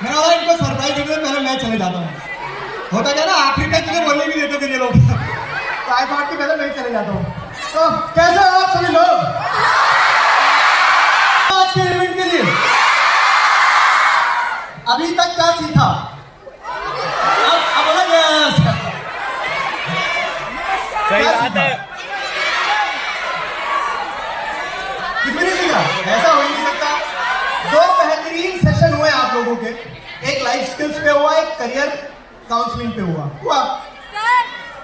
मैंने बोला इनको सरप्राइज देते पहले मैं चले जाता हूँ। होता क्या ना आखिर तक तुझे बोलने भी देते थे ये लोग। चाय पार्टी पहले मैं चले जाता हूँ। तो कैसे हो आप सभी लोग आज के इवेंट के लिए? अभी तक क्या सीखा? अब बोला सही बात है। कुछ भी नहीं सीखा, ऐसा हो ही नहीं सकता। दो बेहतरीन सेशन हुए आप लोगों के, एक लाइफ स्किल्स पे हुआ, एक करियर काउंसलिंग पे हुआ।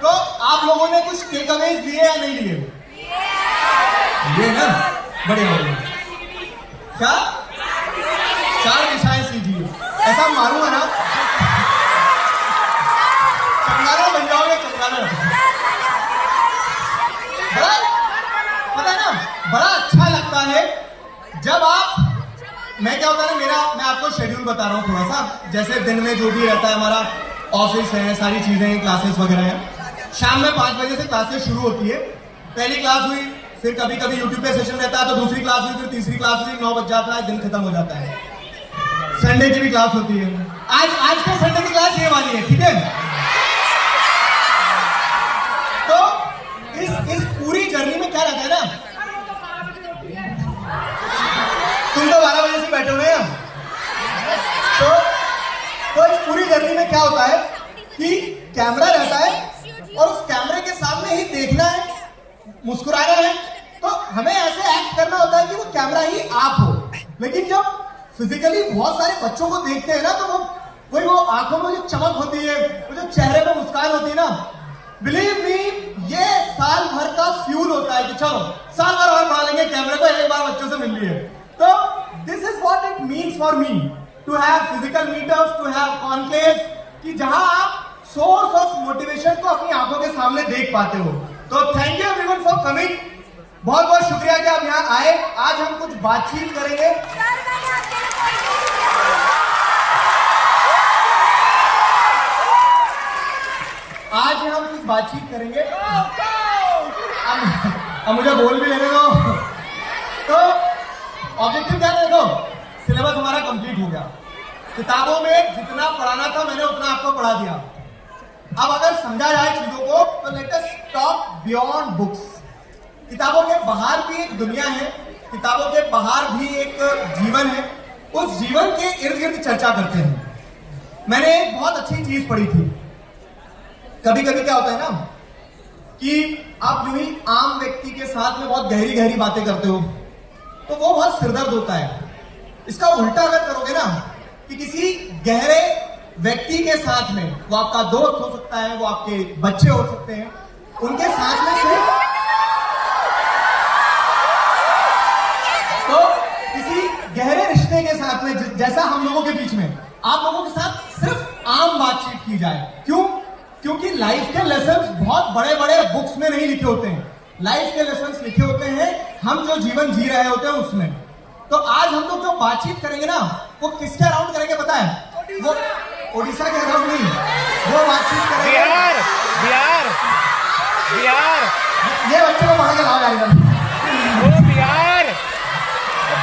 तो आप लोगों ने कुछ टेक अवेज लिए या नहीं लिए? लिए ना, बढ़िया बढ़िया। क्या 4 दिशाएं सीखी? ऐसा मारूंगा ना चंगाना बन जाओगे, चंगाना। बड़ा पता है ना, बड़ा अच्छा लगता है जब आप, मैं क्या होता है ना, मैं आपको शेड्यूल बता रहा हूँ थोड़ा सा। जैसे दिन में जो भी रहता है, हमारा ऑफिस है, सारी चीजें, क्लासेस वगैरह है। शाम में 5 बजे से क्लासेस शुरू होती है। पहली क्लास हुई, फिर कभी कभी यूट्यूब पे सेशन रहता है, तो दूसरी क्लास हुई, फिर तीसरी क्लास हुई, 9 बज जाता है, दिन खत्म हो जाता है। संडे की भी क्लास होती है। आज का संडे की क्लास ये वाली है, ठीक है? तो इस पूरी जर्नी में क्या रहता है ना, तुम तो 12 बजे से बैठे हुए हैं। तो इस पूरी जर्नी में क्या होता है कि कैमरा रहता है और उस कैमरे के सामने ही देखना है, मुस्कुराना है। तो हमें ऐसे एक्ट करना होता है कि वो कैमरा ही आप हो। लेकिन जब फिजिकली बहुत सारे बच्चों को देखते हैं ना, तो वो आंखों में जो चमक होती है, वो जो चेहरे पे मुस्कान होती है ना, बिलीव मी, ये साल भर का फ्यूल होता है कि चलो साल भर और बढ़ा लेंगे कैमरे को, एक बार बच्चों से मिल लिए। तो this is what it means for me to have physical meetups, to have conclaves, कि जहां आप सोर्स ऑफ मोटिवेशन को अपनी आंखों के सामने देख पाते हो। तो thank you everyone for coming. बहुत बहुत शुक्रिया कि आप यहाँ आए। आज हम कुछ बातचीत करेंगे। आज हम कुछ बातचीत करेंगे। अब मुझे बोल भी लेने दो। तो ऑब्जेक्टिव क्या है? देखो, सिलेबस हमारा कंप्लीट हो गया। किताबों में जितना पढ़ाना था मैंने उतना आपको पढ़ा दिया। अब अगर समझा जाए चीजों को, तो let us talk beyond books. किताबों के बाहर भी एक दुनिया है, किताबों के बाहर भी एक जीवन है। उस जीवन के इर्द गिर्द चर्चा करते हैं। मैंने एक बहुत अच्छी चीज पढ़ी थी। कभी कभी क्या होता है ना कि आप यूं ही आम व्यक्ति के साथ में बहुत गहरी गहरी बातें करते हो, तो वो बहुत सिरदर्द होता है। इसका उल्टा अगर करोगे ना, कि किसी गहरे व्यक्ति के साथ में, वो आपका दोस्त हो सकता है, वो आपके बच्चे हो सकते हैं, उनके साथ में सिर्फ, तो किसी गहरे रिश्ते के साथ में, जैसा हम लोगों के बीच में, आप लोगों के साथ सिर्फ आम बातचीत की जाए। क्यों? क्योंकि लाइफ के लेसन्स बहुत बड़े बड़े बुक्स में नहीं लिखे होते हैं। लाइफ के लेसन्स लिखे होते हैं हम जो जीवन जी रहे होते हैं उसमें। तो आज हम लोग जो बातचीत करेंगे ना, वो किसके अराउंड करेंगे पता है? वो ओडिशा के अराउंड नहीं, वो बातचीत करेंगे बिहार। ये बच्चे को पढ़ा के लाओ जाएगा। वो बिहार।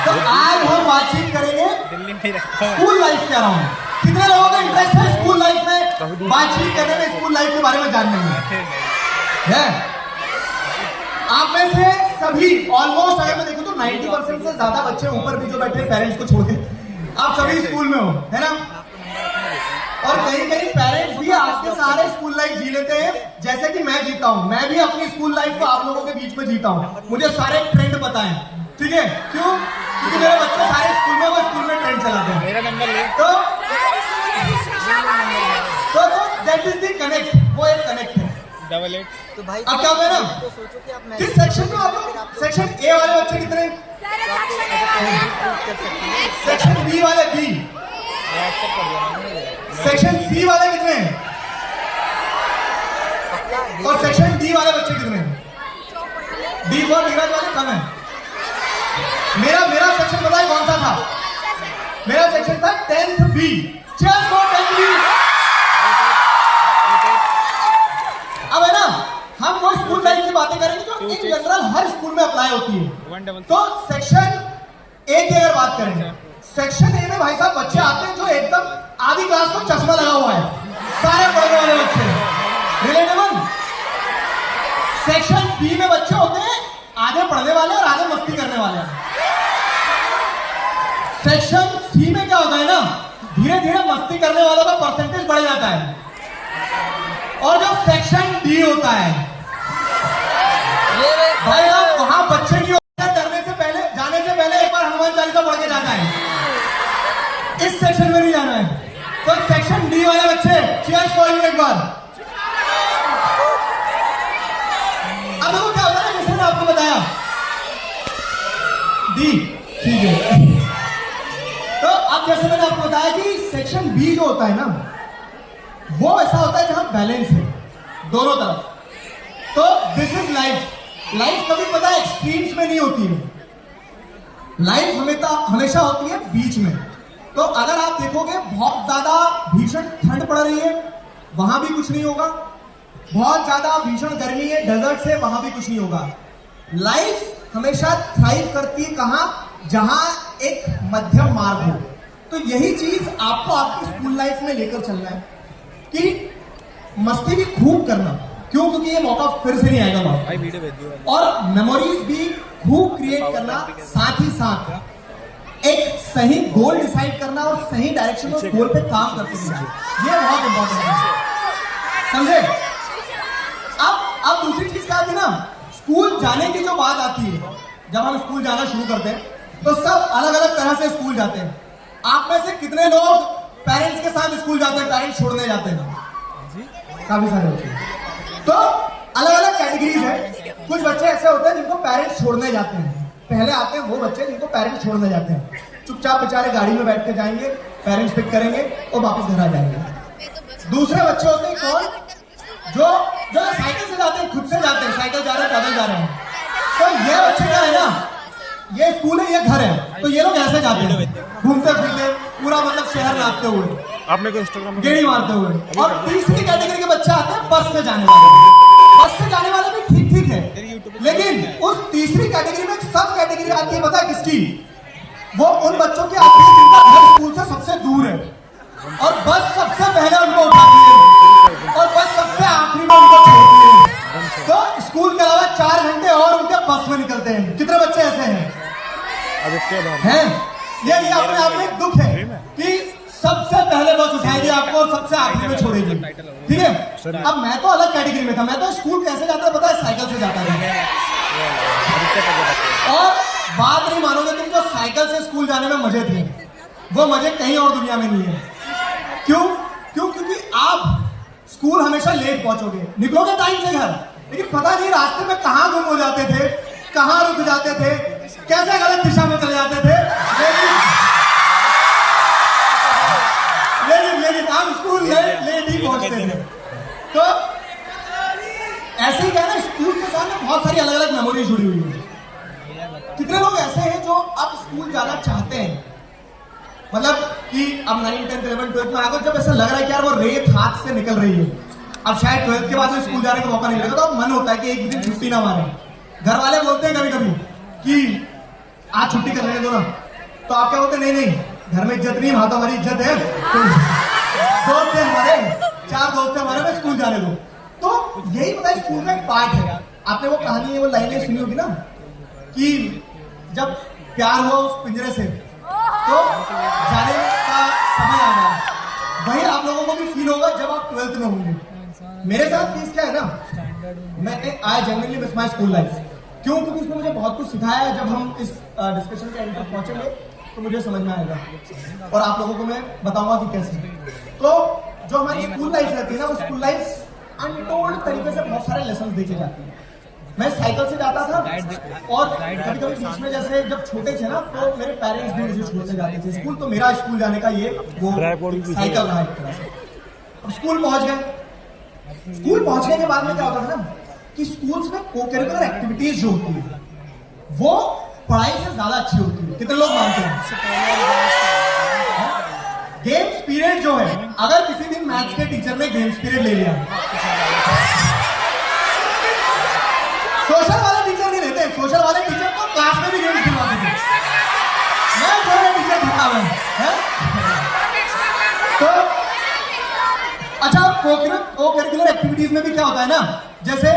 तो आज हम बातचीत करेंगे दिल्ली में रहता हूं। स्कूल लाइफ के अराउंड। कितने लोगों का इंटरेस्ट है स्कूल लाइफ में बातचीत करने में, स्कूल लाइफ के बारे में जानने में? है आप में से सभी ऑलमोस्ट, अगर मैं देखूं तो 90% से ज्यादा बच्चे ऊपर भी जो बैठे पेरेंट्स को छोड़ के, आप सभी स्कूल में हो, है ना? और कहीं कहीं पेरेंट्स भी आपके सारे स्कूल लाइफ जी लेते हैं, जैसे कि मैं जीता हूं। मैं भी अपनी स्कूल लाइफ को आप लोगों के बीच में जीता हूं। मुझे सारे ट्रेंड पता है, ठीक है? क्यों? क्योंकि मेरे बच्चे सारे स्कूल में, वो स्कूल में ट्रेंड चलाते हैं। मेरा नंबर ले। तो दैट इज द कनेक्ट, वो एक कनेक्ट है। 88। तो भाई अब क्या होगा ना, तो सोचो कि आप किस सेक्शन में आप लोग? सेक्शन ए वाले बच्चे कितने? सेक्शन बी वाले बी। सेक्शन सी वाले कितने? और सेक्शन डी वाले बच्चे कितने? डी फॉर नीरज वाले कम है। मेरा सेक्शन पता है कौन सा था? मेरा सेक्शन था 10th B. Just for 10th B. अब है ना, हम वो स्कूल लाइफ की बातें करेंगे जो इन जनरल हर स्कूल में अप्लाई होती है। तो सेक्शन ए की अगर बात करें, सेक्शन ए में भाई साहब बच्चे आते हैं जो एकदम आधी क्लास को चश्मा लगा हुआ है, सारे पढ़ने वाले बच्चे। रिलेटेबल। सेक्शन बी में बच्चे होते हैं आधे पढ़ने वाले और आधे मस्ती करने वाले। सेक्शन सी में क्या होता है ना, धीरे धीरे मस्ती करने वालों का परसेंटेज बढ़ जाता है। और जो सेक्शन डी होता है भाई, आप वहां बच्चे की करने से पहले, जाने से पहले एक बार हनुमान चालीसा पढ़ के जाना है। इस सेक्शन में नहीं जाना है। तो सेक्शन डी वाले बच्चे चीयर्स फॉर यू एक बार। अब देखो क्या होता है, जैसे मैंने आपको बताया डी, ठीक है। तो अब जैसे मैंने आपको बताया कि सेक्शन बी जो होता है ना, वो ऐसा होता है जहां बैलेंस है दोनों तरफ। तो दिस इज लाइफ। लाइफ कभी पता है एक्सट्रीम्स में नहीं होती है, लाइफ हमेशा होती है बीच में। तो अगर आप देखोगे बहुत ज्यादा भीषण ठंड पड़ रही है, वहां भी कुछ नहीं होगा। बहुत ज्यादा भीषण गर्मी है, डेजर्ट है, वहां भी कुछ नहीं होगा। लाइफ हमेशा थ्राइव करती है कहां, जहां एक मध्यम मार्ग हो। तो यही चीज आपको आपकी स्कूल लाइफ में लेकर चलना है कि मस्ती भी खूब करना। क्यों? क्योंकि ये मौका फिर से नहीं आएगा वहां। और मेमोरीज भी खूब क्रिएट करना, साथ ही साथ एक सही गोल डिसाइड करना और सही डायरेक्शन में गोल पे काम करते रहना। ये बहुत इंपॉर्टेंट है, समझे? अब दूसरी चीज क्या आती है ना, स्कूल जाने की जो बात आती है, जब हम स्कूल जाना शुरू करते हैं तो सब अलग अलग तरह से स्कूल जाते हैं। आप में से कितने लोग पेरेंट्स के साथ स्कूल जाते हैं, पेरेंट्स छोड़ने जाते हैं? काफी सारे बच्चे। तो अलग अलग कैटेगरीज है। कुछ बच्चे ऐसे होते हैं जिनको पेरेंट्स छोड़ने जाते हैं। पहले आते हैं वो बच्चे जिनको पेरेंट्स छोड़ने जाते हैं, चुपचाप बेचारे गाड़ी में बैठ के जाएंगे, पेरेंट्स पिक करेंगे और वापस घर आ जाएंगे। दूसरे बच्चे होते हैं कौन, जो साइकिल से जाते हैं, खुद से जाते हैं, साइकिल जा रहे हैं, पैदल जा रहे हैं। तो ये बच्चे क्या है ना, ये स्कूल है, ये घर है, तो ये लोग ऐसे जाते हैं, घूमते फिरते पूरा मतलब शहर नाचते हुए, आपने को इंस्टाग्राम गेड़ी मारते हुए। और तीसरी कैटेगरी के बच्चे आते हैं बस से जाने वाले। बस से जाने वाले भी ठीक ठीक है, लेकिन उस तीसरी कैटेगरी में एक सब कैटेगरी आती है, पता है किसकी? वो उन बच्चों की आती है जिनका घर स्कूल से सबसे दूर है, और बस सबसे पहले उनको उठाती है और बस सबसे आखिरी में उनको छोड़ती है। तो स्कूल के अलावा 4 घंटे और उनके बस में निकलते हैं। कितने बच्चे ऐसे हैं? ये अपने आप में एक दुख है कि सबसे पहले बस उठाएगी आपको और सबसे आखिरी में छोड़ेगी, ठीक है? अब मैं तो अलग कैटेगरी में था, मैं तो स्कूल कैसे जाता पता है, साइकिल से जाता था। और बात नहीं मानोगे तुम, जो साइकिल से स्कूल जाने में मजे थे, वो मजे कहीं और दुनिया में नहीं है। क्यों? क्योंकि आप स्कूल हमेशा लेट पहुंचोगे, निकलोगे टाइम से घर, लेकिन पता नहीं रास्ते में कहां गुम हो जाते थे, कहां रुक जाते थे, कैसे गलत दिशा में चले जाते थे। लेकिन हम स्कूल लेट ही पहुंचते थे। तो ऐसे ही कहना, स्कूल के साथ में बहुत सारी अलग अलग मेमोरी जुड़ी हुई है। कितने लोग ऐसे हैं जो अब स्कूल जाना चाहते हैं, मतलब कि अब 9, 10, 11, 12 में आकर जब ऐसा लग रहा है कि यार वो रेत हाथ से निकल रही है, अब शायद 12th के बाद में स्कूल जाने का मौका नहीं मिलेगा, तो मन होता है कि एक दिन छुट्टी ना मारे। घर वाले बोलते हैं कभी कभी कि आज छुट्टी कर लेने दो ना, तो आप क्या बोलते हैं? नहीं, घर में इज्जत नहीं, वहां तो हमारी इज्जत है। तो दोस्त है हमारे, 4 दोस्त है हमारे, में स्कूल जाने दो। तो यही पता है स्कूल में एक पार्ट है। आपने वो कहानी है, वो लाइनें सुनी होगी ना कि जब प्यार हुआ उस पिंजरे से तो जाने का समय आ गया। वही आप लोगों को भी फील होगा जब आप 12th में होंगे। मेरे साथ चीज क्या है ना, मैं I generally miss my school life. क्यों? क्योंकि इसने मुझे बहुत कुछ सिखाया है। जब हम इस डिस्कशन के एंड तक पहुंचेंगे तो मुझे समझ में आएगा और आप लोगों को मैं बताऊंगा कि कैसे। तो जो हमारी स्कूल लाइफ रहती है ना, वो स्कूल लाइफ अनटोल्ड तरीके से बहुत सारे लेसन देके जाती है। मैं साइकिल से जाता था और कभी कभी बीच में, जैसे जब छोटे थे ना, तो मेरे पेरेंट्स भी मुझे छोड़ने जाते थे स्कूल, तो मेरा स्कूल जाने का ये वो साइकिल रहा एक तरह से। अब स्कूल पहुंच गए। स्कूल पहुंचने के बाद में क्या होता था ना कि स्कूल्स में को-करिकुलर एक्टिविटीज जो होती है वो पढ़ाई से ज्यादा अच्छी होती है। कितने लोग मानते हैं? गेम्स पीरियड जो है, अगर किसी दिन मैथ्स के टीचर ने गेम्स पीरियड ले लिया, सोशल वाले टीचर नहीं लेते, सोशल वाले टीचर तो क्लास में भी गेम्स खिलवाते थे। मैं थोड़े टीचर खिला है? तो को करिकुलर एक्टिविटीज में भी क्या होता है ना, जैसे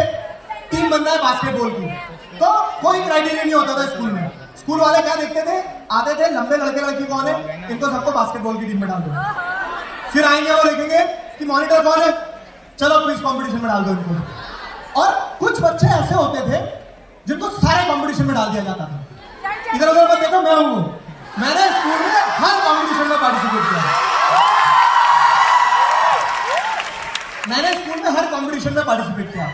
टीम बनना है बास्केटबॉल की, तो कोई क्राइटेरिया नहीं होता था स्कूल में। स्कूल वाले क्या देखते थे, आते थे लंबे लड़के लड़की कौन है, इनको सबको बास्केटबॉल की टीम में डाल दो। फिर आएंगे और देखेंगे कि मॉनिटर कौन है, चलो क्विज कंपटीशन में डाल दो इनको। और कुछ बच्चे ऐसे होते थे जिनको सारे कंपटीशन में डाल दिया जाता था। इधर उधर मत देखो, मैं हूं, मैंने स्कूल में हर कंपटीशन में पार्टिसिपेट किया। मैंने स्कूल में हर कंपटीशन में पार्टिसिपेट किया।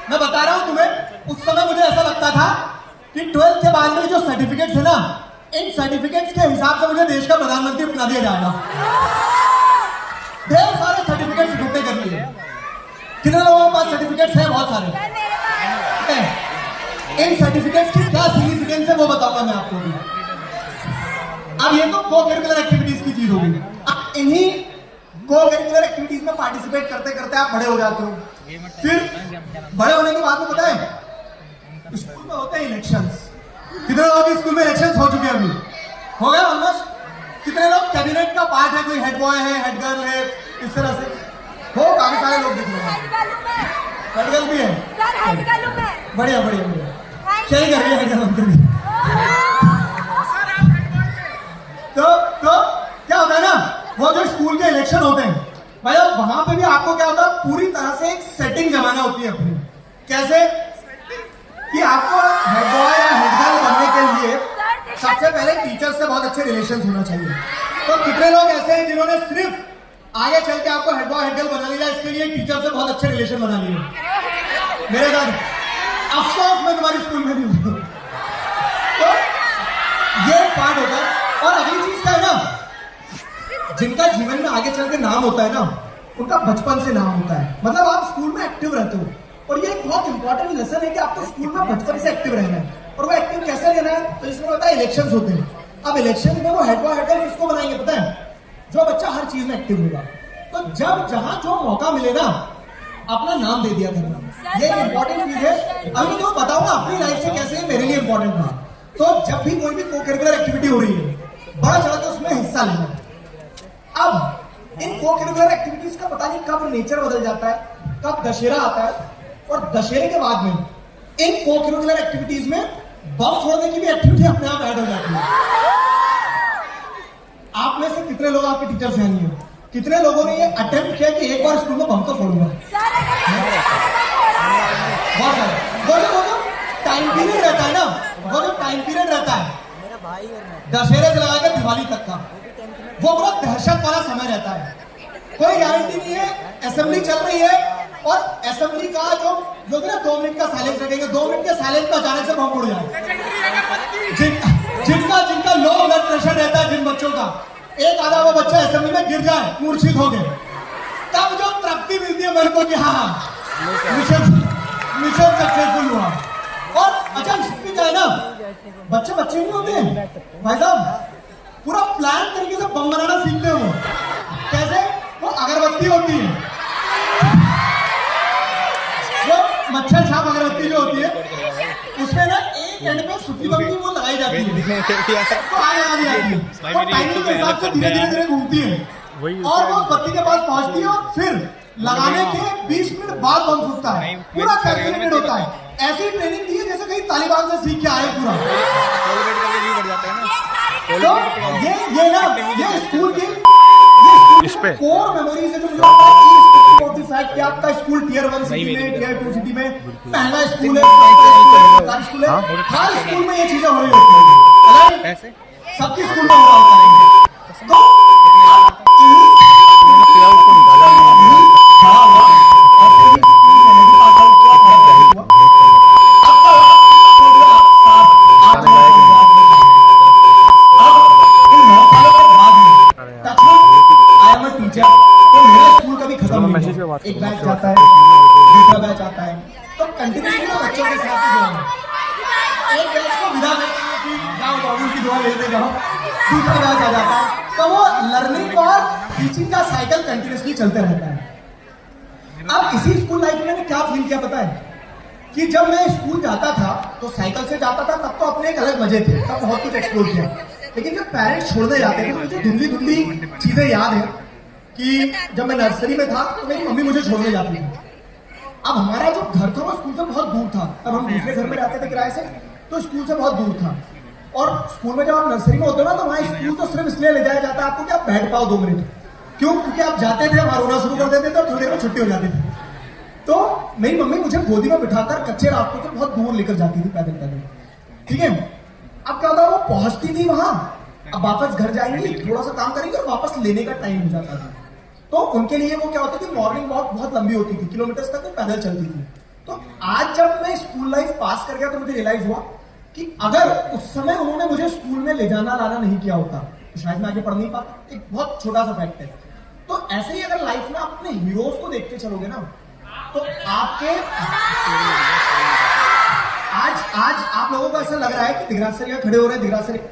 मैं बता रहा हूं तुम्हें, उस समय मुझे ऐसा लगता था कि 12th के बाद में जो सर्टिफिकेट्स है ना, इन सर्टिफिकेट्स के हिसाब से मुझे देश का प्रधानमंत्री बना दिया जाएगा। ढेर सारे सर्टिफिकेट्स इकट्ठे कर लिए। कितने लोगों के पास सर्टिफिकेट्स है? बहुत सारे। इन सर्टिफिकेट्स की क्या सिग्निफिकेंस है वो बताऊंगा मैं आपको भी। अब ये तो को करिकुलर एक्टिविटीज की चीज होगी। अब इन्हीं को करिकुलर एक्टिविटीज में पार्टिसिपेट करते करते आप बड़े हो जाते हो। फिर बड़े होने के बाद में पता है स्कूल में होते हैं इलेक्शंस। कितने लोगों के स्कूल में इलेक्शंस हो चुके हैं? अभी हो गया ऑलमोस्ट। कितने लोग कैबिनेट का पार्ट है, कोई हेड बॉय है, हेड गर्ल है, इस तरह से हो काफी सारे लोग दिख रहे हैं। हेड गर्ल भी है, बढ़िया बढ़िया बढ़िया। क्या ही कर रही है हेड गर्ल मंत्री? तो क्या होता है ना, वो जो स्कूल के इलेक्शन होते हैं भाई, वहां पे भी आपको क्या होता है, पूरी तरह से एक सेटिंग जमाना होती है अपनी। कैसे कि आपको हेड बॉय या हेड गर्ल बनने के लिए सबसे पहले टीचर से बहुत अच्छे रिलेशन होना चाहिए। तो कितने लोग ऐसे हैं जिन्होंने सिर्फ आगे चल के आपको हेड बॉय हेड गर्ल बना लिया, इसके लिए टीचर से बहुत अच्छे रिलेशन बना लिए? मेरे साथ अफसोस मैं तुम्हारी स्कूल में नहीं हूं। तो ये पार्ट होता है। और अगली चीज क्या है ना, जिनका जीवन में आगे चल के नाम होता है ना, उनका बचपन से नाम होता है। मतलब आप स्कूल में एक्टिव रहते हो, और ये एक बहुत इंपॉर्टेंट लेसन है कि आपको स्कूल में बचपन से एक्टिव रहना है। और वो एक्टिव कैसे रहना है, तो इसमें होता है इलेक्शंस होते हैं। अब इलेक्शन में वो हेड बॉय हेड गर्ल किसको बनाएंगे पता है? जो बच्चा हर चीज में एक्टिव होगा। तो जब जहां जो मौका मिले ना, अपना नाम दे दिया करना, ये इंपॉर्टेंट चीज है। अभी तो बताऊंगा अपनी लाइफ से कैसे मेरे लिए इंपॉर्टेंट था। तो जब भी कोई भी को करिकुलर एक्टिविटी हो रही है, बड़ा चढ़ के उसमें हिस्सा लेना। अब इन को करिकुलर एक्टिविटीज का पता नहीं कब नेचर बदल जाता है, कब दशहरा आता है, और दशहरे के बाद में इन को करिकुलर एक्टिविटीज में बम फोड़ने की भी एक्टिविटी अपने आप ऐड हो जाती है। आप में से कितने लोग आपके टीचर्स हैं? नहीं है। कितने लोगों ने ये अटेम्प्ट किया कि एक बार स्कूल में बम तो फोड़ूंगा? बहुत सारे। वो जो टाइम पीरियड रहता है ना, वो जो टाइम पीरियड रहता है दशहरे से लगाकर दिवाली तक का, वो पूरा दहशत वाला समय रहता है। कोई गारंटी नहीं है, असेंबली चल रही है और असेंबली का जो लोग ना 2 मिनट का साइलेंस रखेंगे, 2 मिनट के साइलेंस में अचानक से बम उड़ जाए। जिनका लो ब्लड प्रेशर रहता है, जिन बच्चों का, एक आधा वो बच्चा असेंबली में गिर जाए, मूर्छित हो गए, तब जो तृप्ति मिलती है मन को कि हाँ मिशन सक्सेसफुल हुआ। और अच्छा इसमें क्या है ना, बच्चे नहीं होते हैं भाई साहब, पूरा प्लान तरीके से बम बनाना सीखते हो। कैसे? वो अगरबत्ती होती है, वो मच्छर छाप अगरबत्ती जो होती है, उसमें ना एक एंड पे सुतली बत्ती वो लगाई जाती है, तो आग लगा दी जाती है। वो टाइमिंग के हिसाब से धीरे घूमती है, और वो बत्ती के पास पहुंचती है, और फिर लगाने के 20 मिनट बाद बम फूटता है। पूरा कैलकुलेटेड होता है। ऐसी ट्रेनिंग दी है जैसे कहीं तालिबान से सीख के आए पूरा। तो ये स्कूल की कोर मेमोरीज है जो मुझे लगता है कि आपका स्कूल टियर 1 सिटी में, टियर 2 सिटी में पहला स्कूल है, सरकारी स्कूल है, हर स्कूल में ये चीजें हो रही होती है। सबकी स्कूल में हो रहा होता है। तो एक बैच जाता है, दूसरा बैच आता है, तो कंटिन्यूसली बच्चों के साथ ही जाना। एक बैच को विदा करते हैं कि जाओ बाबू की दुआ लेते जाओ, दूसरा बैच आ जाता है, तो वो लर्निंग और टीचिंग का साइकिल कंटिन्यूसली चलते रहता है। अब इसी स्कूल लाइफ में मैंने क्या फील किया पता है, कि जब मैं स्कूल जाता था तो साइकिल से जाता था, तब तो अपने एक अलग मजे थे, तब बहुत कुछ एक्सप्लोर किया। लेकिन जब पेरेंट्स छोड़ने जाते थे, मुझे धुंधली चीजें याद है कि जब मैं नर्सरी में था तो मेरी मम्मी मुझे छोड़ने जाती थी। अब हमारा जो घर था वो स्कूल से बहुत दूर था, तब हम दूसरे घर में रहते थे किराए से, तो स्कूल से बहुत दूर था। और स्कूल में जब आप नर्सरी में होते हो ना तो वहाँ स्कूल तो सिर्फ इसलिए ले जाया जाता है आपको कि आप बैठ पाओ 2 मिनट। क्यों? क्योंकि आप जाते थे, वहां रोना शुरू कर देते थे और थोड़ी देर में छुट्टी हो जाती थी। तो मेरी मम्मी मुझे गोदी में बिठाकर कच्चे रास्तों से बहुत दूर लेकर जाती थी पैदल पैदल, ठीक है। अब क्या होता, वो पहुंचती थी वहां, अब वापस घर जाएंगी, थोड़ा सा काम करेंगे और वापस लेने का टाइम हो जाता था। तो उनके लिए वो क्या होता थी, मॉर्निंग वॉक बहुत लंबी होती थी, किलोमीटर तक वो पैदल चलती थी। तो आज जब मैं स्कूल लाइफ पास कर गया तो मुझे रियलाइज हुआ कि अगर उस समय उन्होंने मुझे स्कूल में ले जाना लाना नहीं किया होता तो शायद मैं आगे पढ़ नहीं पाता। एक बहुत छोटा सा फैक्ट है। तो ऐसे ही अगर लाइफ में आप अपने हीरोज को देखते चलोगे ना तो आपके आज आप लोगों को ऐसा लग रहा है कि दिग्रासरिया खड़े हो रहे हैं, दिग्रासरिया,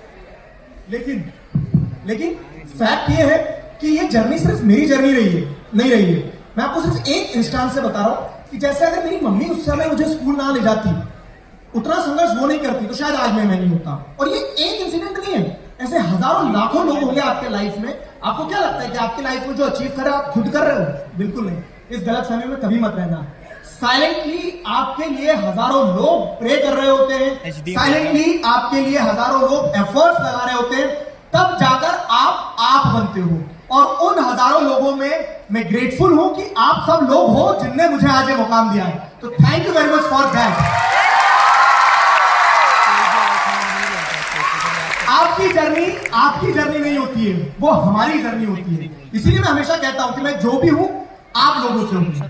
लेकिन फैक्ट ये है कि ये जर्नी सिर्फ मेरी जर्नी रही है, नहीं रही है। मैं आपको सिर्फ एक इंस्टांस से बता रहा हूं कि जैसे अगर मेरी मम्मी उस समय मुझे स्कूल ना ले जाती, उतना संघर्ष वो नहीं करती, तो शायद आज मैं नहीं होता। और ये एक इंसिडेंट नहीं है, ऐसे हजारों लाखों लोग होंगे आपके लाइफ में। आपको क्या लगता है कि आपकी लाइफ में जो अचीव कर रहे हो आप खुद कर रहे हो? बिल्कुल नहीं। इस गलत फहमी में कभी मत रहना। साइलेंटली आपके लिए हजारों लोग प्रे कर रहे होते हैं, साइलेंटली आपके लिए हजारों लोग एफर्ट्स लगा रहे होते हैं, तब जाकर आप बनते हो। और उन हजारों लोगों में मैं ग्रेटफुल हूं कि आप सब लोग हो जिनने मुझे आज ये मुकाम दिया है। तो thank you very much for that. आपकी जर्नी नहीं होती है, वो हमारी जर्नी होती है। इसीलिए मैं हमेशा कहता हूं कि मैं जो भी हूं आप लोगों से हूं।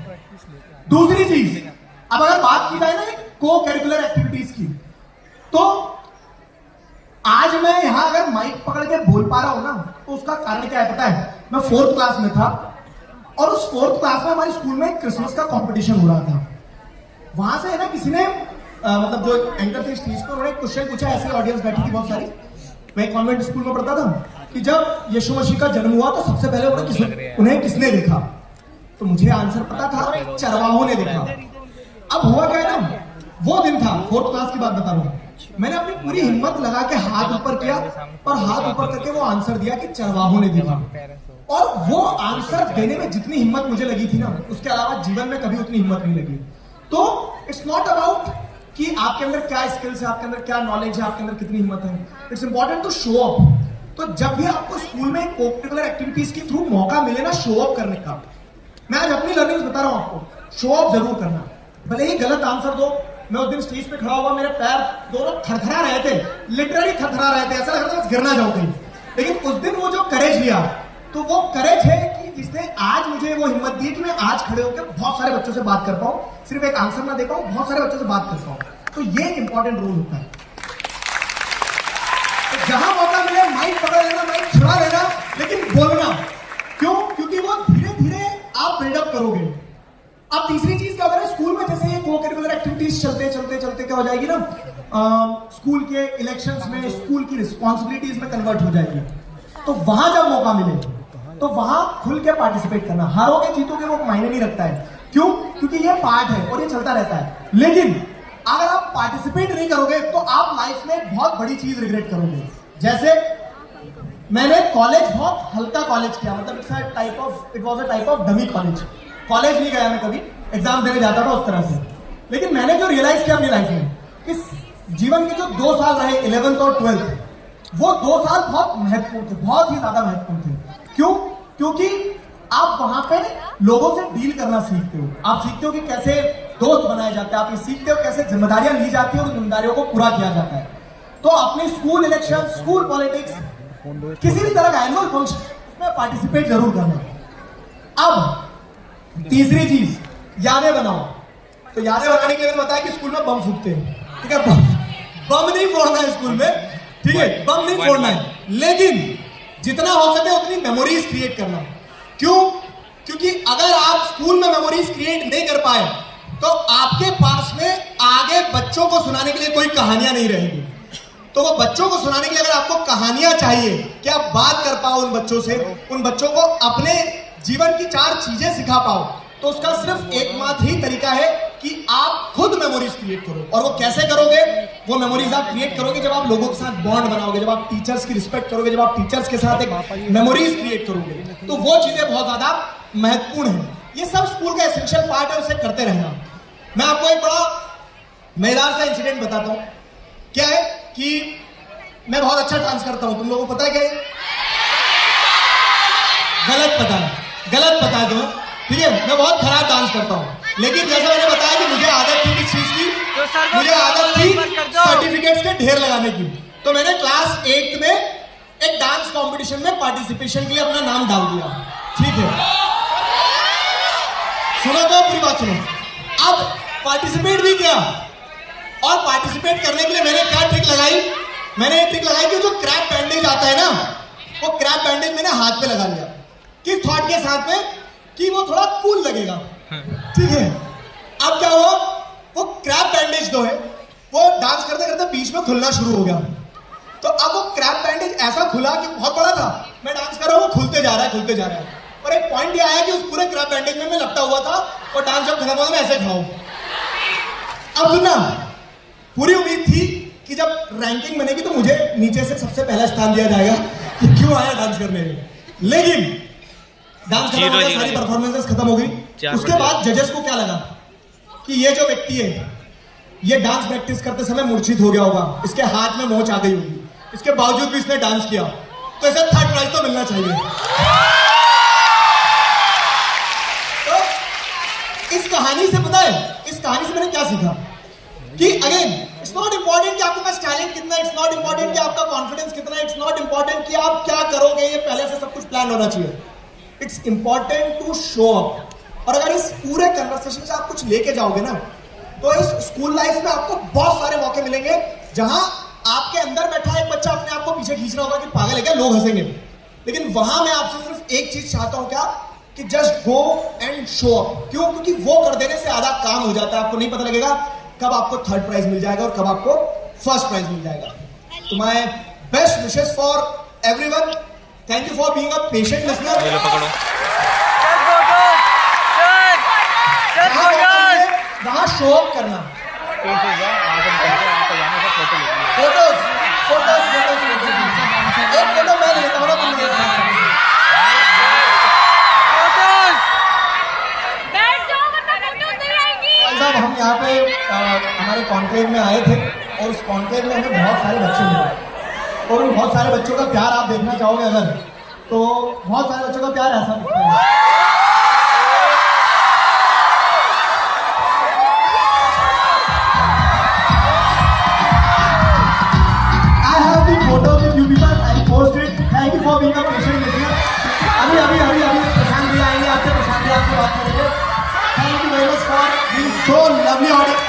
दूसरी चीज, अब अगर बात की जाए ना को करिकुलर एक्टिविटीज की, तो आज मैं यहां अगर माइक पकड़ के बोल पा रहा हूं ना तो उसका कारण क्या है पता है? मैं 4th क्लास में था और उस 4th क्लास में हमारे स्कूल में क्रिसमस का कंपटीशन हो रहा था। वहां से है ना किसी ने मतलब जो एंकर थे स्टेज पर, उन्होंने क्वेश्चन पूछा, ऐसे ऑडियंस बैठी थी बहुत सारी। मैं कॉन्वेंट स्कूल में पढ़ता था कि जब यीशु मसीह का जन्म हुआ तो सबसे पहले उन्हें किसने देखा? तो मुझे आंसर पता था, चरवाहों ने देखा। अब हुआ क्या है ना, वो दिन था, 4th क्लास की बात बता रहा हूं, मैंने अपनी पूरी हिम्मत लगा के हाथ ऊपर किया और हाथ ऊपर करके वो आंसर दिया कि चरवाहों ने देखा। और वो आंसर देने में जितनी हिम्मत मुझे लगी थी ना, उसके अलावा जीवन में कभी उतनी हिम्मत नहीं लगी। तो इट्स नॉट अबाउट कि आपके अंदर क्या स्किल्स है, आपके अंदर क्या नॉलेज है, आपके अंदर कितनी हिम्मत है। It's important to show up. तो जब भी आपको स्कूल में को-करिकुलर एक्टिविटीज के थ्रू मौका मिले ना शो अप करने का, मैं आज अपनी लर्निंग्स बता रहा हूं आपको, शो अप जरूर करना। भले ही गलत आंसर दो। मैं उस दिन स्टेज पे खड़ा हुआ, मेरे पैर दोनों थरथरा रहे थे, लिटरली थरथरा रहे थे, ऐसा लग रहा था गिरना जाऊं कहीं। लेकिन उस दिन वो जो करेज लिया, तो वो करेज है कि जिसने आज मुझे वो हिम्मत दी कि मैं आज खड़े होकर बहुत सारे बच्चों से बात कर पाऊं, सिर्फ एक आंसर ना दे पाऊं, बहुत सारे बच्चों से बात कर पाऊं। तो ये इंपॉर्टेंट रोल होता है। तो जहां मौका मिले माइक पकड़ लेना, माइक छुड़ा लेना, लेकिन बोलना। क्यों? क्योंकि वो धीरे धीरे आप बिल्डअप करोगे। अब तीसरी चीज क्या होगा ना, स्कूल में जैसे ये को करिकुलर एक्टिविटीज चलते क्या हो जाएगी ना, स्कूल के इलेक्शंस में, स्कूल की रिस्पॉन्सिबिलिटीज में कन्वर्ट हो जाएगी। तो वहां जब मौका मिले तो वहां खुल के पार्टिसिपेट करना। हारोगे जीतोगे वो मायने नहीं रखता है। क्यों? क्योंकि ये पार्ट है और ये चलता रहता है। लेकिन अगर आप पार्टिसिपेट नहीं करोगे तो आप लाइफ में बहुत बड़ी चीज रिग्रेट करोगे। जैसे मैंने कॉलेज बहुत हल्का कॉलेज किया, मतलब it was a type of dummy college. College नहीं गया मैं कभी, एग्जाम देने जाता था उस तरह से। लेकिन मैंने जो रियलाइज किया अपनी लाइफ में कि जीवन के जो 2 साल रहे 11th और 12th, वो 2 साल बहुत महत्वपूर्ण थे, बहुत ही ज्यादा महत्वपूर्ण थे। क्यों? क्योंकि आप वहां पे लोगों से डील करना सीखते हो। आप सीखते हो कि कैसे दोस्त बनाए जाते हैं, आप ये सीखते हो कैसे जिम्मेदारियां ली जाती है और जिम्मेदारियों को पूरा किया जाता है। तो अपने स्कूल इलेक्शन, स्कूल पॉलिटिक्स, किसी भी तरह का एनुअल फंक्शन में पार्टिसिपेट जरूर करना। अब तीसरी चीज, यादें बनाओ। तो यादें बनाने के लिए मैंने बताया कि स्कूल में बम फूटते हैं, ठीक है? बम नहीं फोड़ना है स्कूल में, ठीक है? बम नहीं फोड़ना है, लेकिन जितना हो सके उतनी मेमोरीज क्रिएट करना। क्यों? क्योंकि अगर आप स्कूल में मेमोरीज क्रिएट नहीं कर पाए तो आपके पास में आगे बच्चों को सुनाने के लिए कोई कहानियां नहीं रहेगी। तो वो बच्चों को सुनाने के लिए अगर आपको कहानियां चाहिए कि आप बात कर पाओ उन बच्चों से, उन बच्चों को अपने जीवन की 4 चीजें सिखा पाओ, तो उसका सिर्फ एकमात्र ही तरीका है कि आप खुद मेमोरीज क्रिएट करो। और वो कैसे करोगे? वो मेमोरीज आप क्रिएट करोगे जब आप लोगों के साथ बॉन्ड बनाओगे, जब आप टीचर्स की रिस्पेक्ट करोगे, जब आप टीचर्स के साथ एक मेमोरीज क्रिएट करोगे, तो वो चीजें बहुत ज्यादा महत्वपूर्ण है। ये सब स्कूल का एसेंशियल पार्ट है, उसे करते रहना। मैं आपको एक बड़ा मजेदार सा इंसिडेंट बताता हूं। क्या है कि मैं बहुत अच्छा डांस करता हूं, तुम लोगों को पता है क्या? गलत पता है तुम्हें, ठीक है? मैं बहुत खराब डांस करता हूं, लेकिन जैसा मैंने बताया कि मुझे आदत थी किस चीज की, मुझे आदत थी सर्टिफिकेट्स के ढेर लगाने की। तो मैंने क्लास 8 में एक डांस कंपटीशन में पार्टिसिपेशन के लिए अपना नाम डाल दिया, ठीक है? सुनो तो पूरी बात सुनो। अब पार्टिसिपेट भी किया, और पार्टिसिपेट करने के लिए मैंने क्या ट्रिक लगाई? मैंने ये ट्रिक लगाई कि जो क्रैप बैंडेज आता है ना, वो क्रैप बैंडेज मैंने हाथ पे लगा लिया। किस थॉट के साथ में? कि वो थोड़ा कूल लगेगा, ठीक है? अब क्या हुआ? वो क्रैप बैंडेज जो है वो डांस करते करते बीच में खुलना शुरू हो गया। तो अब वो क्रैप बैंडेज ऐसा खुला कि बहुत बड़ा था, मैं डांस कर रहा हूँ, वो खुलते जा रहा है। और एक पॉइंट ये आया कि उस पूरे क्रैप बैंडेज में मैं लपटा हुआ था, और डांस जब खत्म हुआ मैं ऐसे खड़ा हूं। अब सुनना, पूरी उम्मीद थी कि जब रैंकिंग बनेगी तो मुझे नीचे से सबसे पहला स्थान दिया जाएगा कि क्यों आया डांस करने में। लेकिन डांस खत्म हो गया, सारी परफॉर्मेंसेस खत्म हो गई। उसके बाद जजेस को क्या लगा कि ये जो व्यक्ति है, ये डांस प्रैक्टिस करते समय मूर्छित हो गया होगा, इसके हाथ में मोच आ गई होगी, इसके बावजूद भी इसने डांस किया, तो इसे थर्ड प्राइज तो मिलना चाहिए। तो इस कहानी से पता है, इस कहानी से मैंने क्या सीखा कि अगेन इट्स नॉट इंपॉर्टेंट कि आपके पास टैलेंट कितना है, इट्स नॉट इंपॉर्टेंट कि आपका कॉन्फिडेंस कितना है, इट्स नॉट इंपॉर्टेंट कि आप क्या करोगे, ये पहले से सब कुछ प्लान होना चाहिए। It's important to show up. और अगर इस पूरे कन्वर्सेशन से आप कुछ लेके जाओगे ना, तो इस स्कूल लाइफ में आपको बहुत सारे मौके मिलेंगे जहां आपके अंदर बैठा एक बच्चा अपने आप को पीछे खींच रहा होगा कि पागल है क्या, लोग हंसेंगे। लेकिन वहां मैं आपसे सिर्फ एक चीज चाहता हूं, क्या? कि just go and show up. क्यों? क्योंकि वो कर देने से आधा काम हो जाता है। आपको नहीं पता लगेगा कब आपको थर्ड प्राइज मिल जाएगा और कब आपको फर्स्ट प्राइज मिल जाएगा। तो my best wishes for everyone. Thank you for being a patient listener. वहां शो अप करना, फोटोज एक फोटो मैं लेता हूँ ना, तुम लेता हूँ। साहब हम यहाँ पे हमारे कॉन्क्लेव में आए थे, और उस कॉन्क्लेव में हमें बहुत सारे बच्चे मिले, और उन बहुत सारे बच्चों का प्यार आप देखना चाहोगे अगर, तो बहुत सारे बच्चों का प्यार ऐसा दिखता है। I have the photo with you people. I post it. Thank you for being a patient listener. अभी प्रशांत भैया आएंगे, आपसे प्रशांत भैया आपसे बात करेंगे। Thank you very much for being so lovely audience.